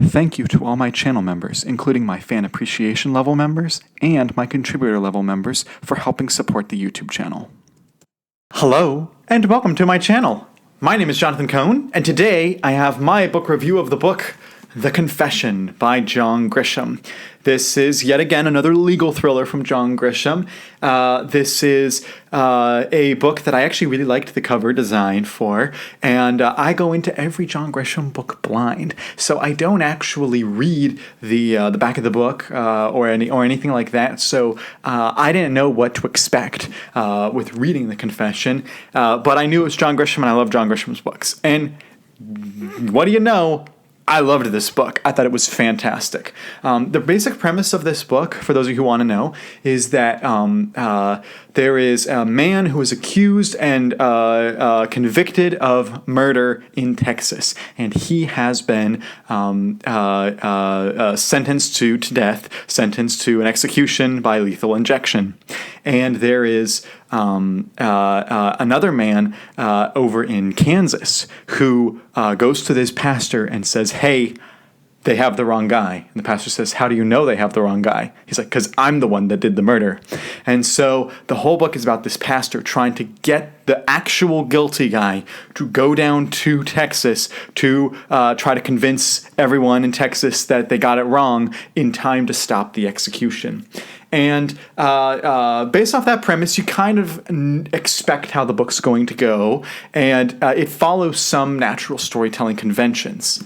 Thank you to all my channel members, including my fan appreciation level members and my contributor level members, for helping support the YouTube channel. Hello, and welcome to my channel. My name is Jonathan Cohn, and today I have my book review of the book The Confession by John Grisham. This is yet again another legal thriller from John Grisham. This is a book that I actually really liked the cover design for, and I go into every John Grisham book blind, so I don't actually read the back of the book or anything like that. So I didn't know what to expect with reading The Confession, but I knew it was John Grisham, and I love John Grisham's books. And what do you know? I loved this book. I thought it was fantastic. The basic premise of this book, for those of you who want to know, is that there is a man who is accused and convicted of murder in Texas, and he has been sentenced to death, sentenced to an execution by lethal injection. And there is another man over in Kansas who goes to this pastor and says, "Hey, they have the wrong guy." And the pastor says, "How do you know they have the wrong guy?" He's like, "Because I'm the one that did the murder." And so the whole book is about this pastor trying to get the actual guilty guy to go down to Texas to try to convince everyone in Texas that they got it wrong in time to stop the execution. And based off that premise, you kind of expect how the book's going to go, and it follows some natural storytelling conventions.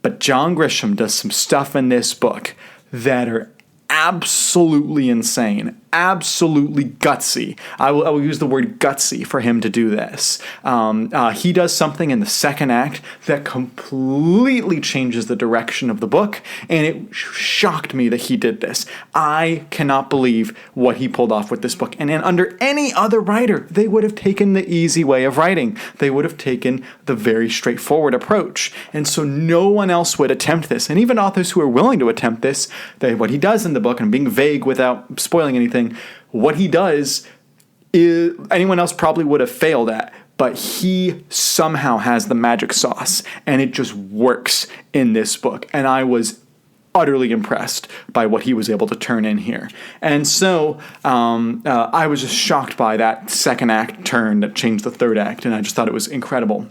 But John Grisham does some stuff in this book that are absolutely insane, absolutely gutsy. I will use the word gutsy for him to do this. He does something in the second act that completely changes the direction of the book, and it shocked me that he did this. I cannot believe what he pulled off with this book. And under any other writer, they would have taken the easy way of writing. They would have taken the very straightforward approach. And so no one else would attempt this. And even authors who are willing to attempt this, what he does in the book, and being vague without spoiling anything, what he does is anyone else probably would have failed at, but he somehow has the magic sauce, and it just works in this book. And I was utterly impressed by what he was able to turn in here. And so I was just shocked by that second act turn that changed the third act, and I just thought it was incredible.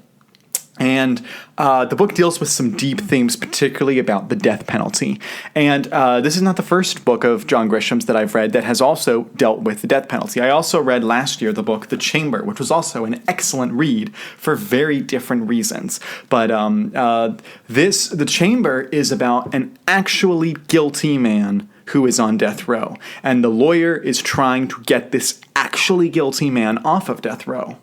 And the book deals with some deep themes, particularly about the death penalty. And this is not the first book of John Grisham's that I've read that has also dealt with the death penalty. I also read last year the book The Chamber, which was also an excellent read for very different reasons. But The Chamber is about an actually guilty man who is on death row. And the lawyer is trying to get this actually guilty man off of death row.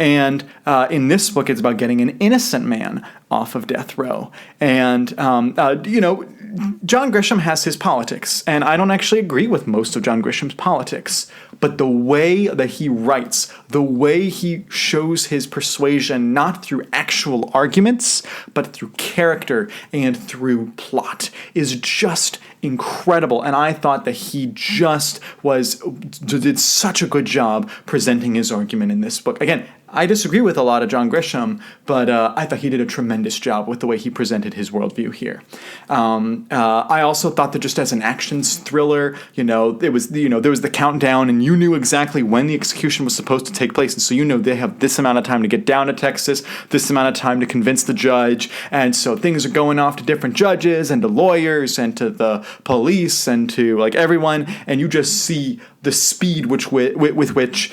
And in this book, it's about getting an innocent man off of death row. And, John Grisham has his politics, and I don't actually agree with most of John Grisham's politics. But the way that he writes, the way he shows his persuasion, not through actual arguments, but through character and through plot, is just incredible. And I thought that he just did such a good job presenting his argument in this book. Again, I disagree with a lot of John Grisham, but I thought he did a tremendous job with the way he presented his worldview here. I also thought that just as an action thriller, there was the countdown, and you knew exactly when the execution was supposed to take place, and so they have this amount of time to get down to Texas, this amount of time to convince the judge, and so things are going off to different judges and to lawyers and to the police and to everyone, and you just see the speed with which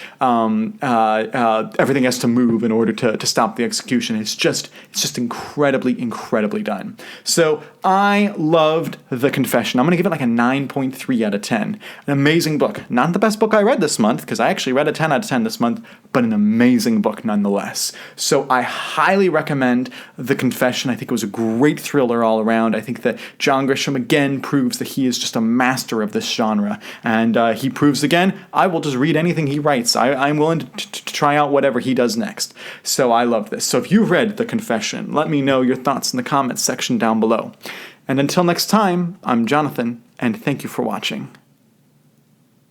everything has to move in order to stop the execution. It's just incredibly, incredibly done. So I loved The Confession. I'm going to give it a 9.3 out of 10. An amazing book. Not the best book I read this month, because I actually read a 10 out of 10 this month, but an amazing book nonetheless. So I highly recommend The Confession. I think it was a great thriller all around. I think that John Grisham again proves that he is just a master of this genre, and he proves again, I will just read anything he writes. I'm willing to try out whatever he does next. So I love this. So if you've read The Confession, let me know your thoughts in the comments section down below. And until next time, I'm Jonathan, and thank you for watching.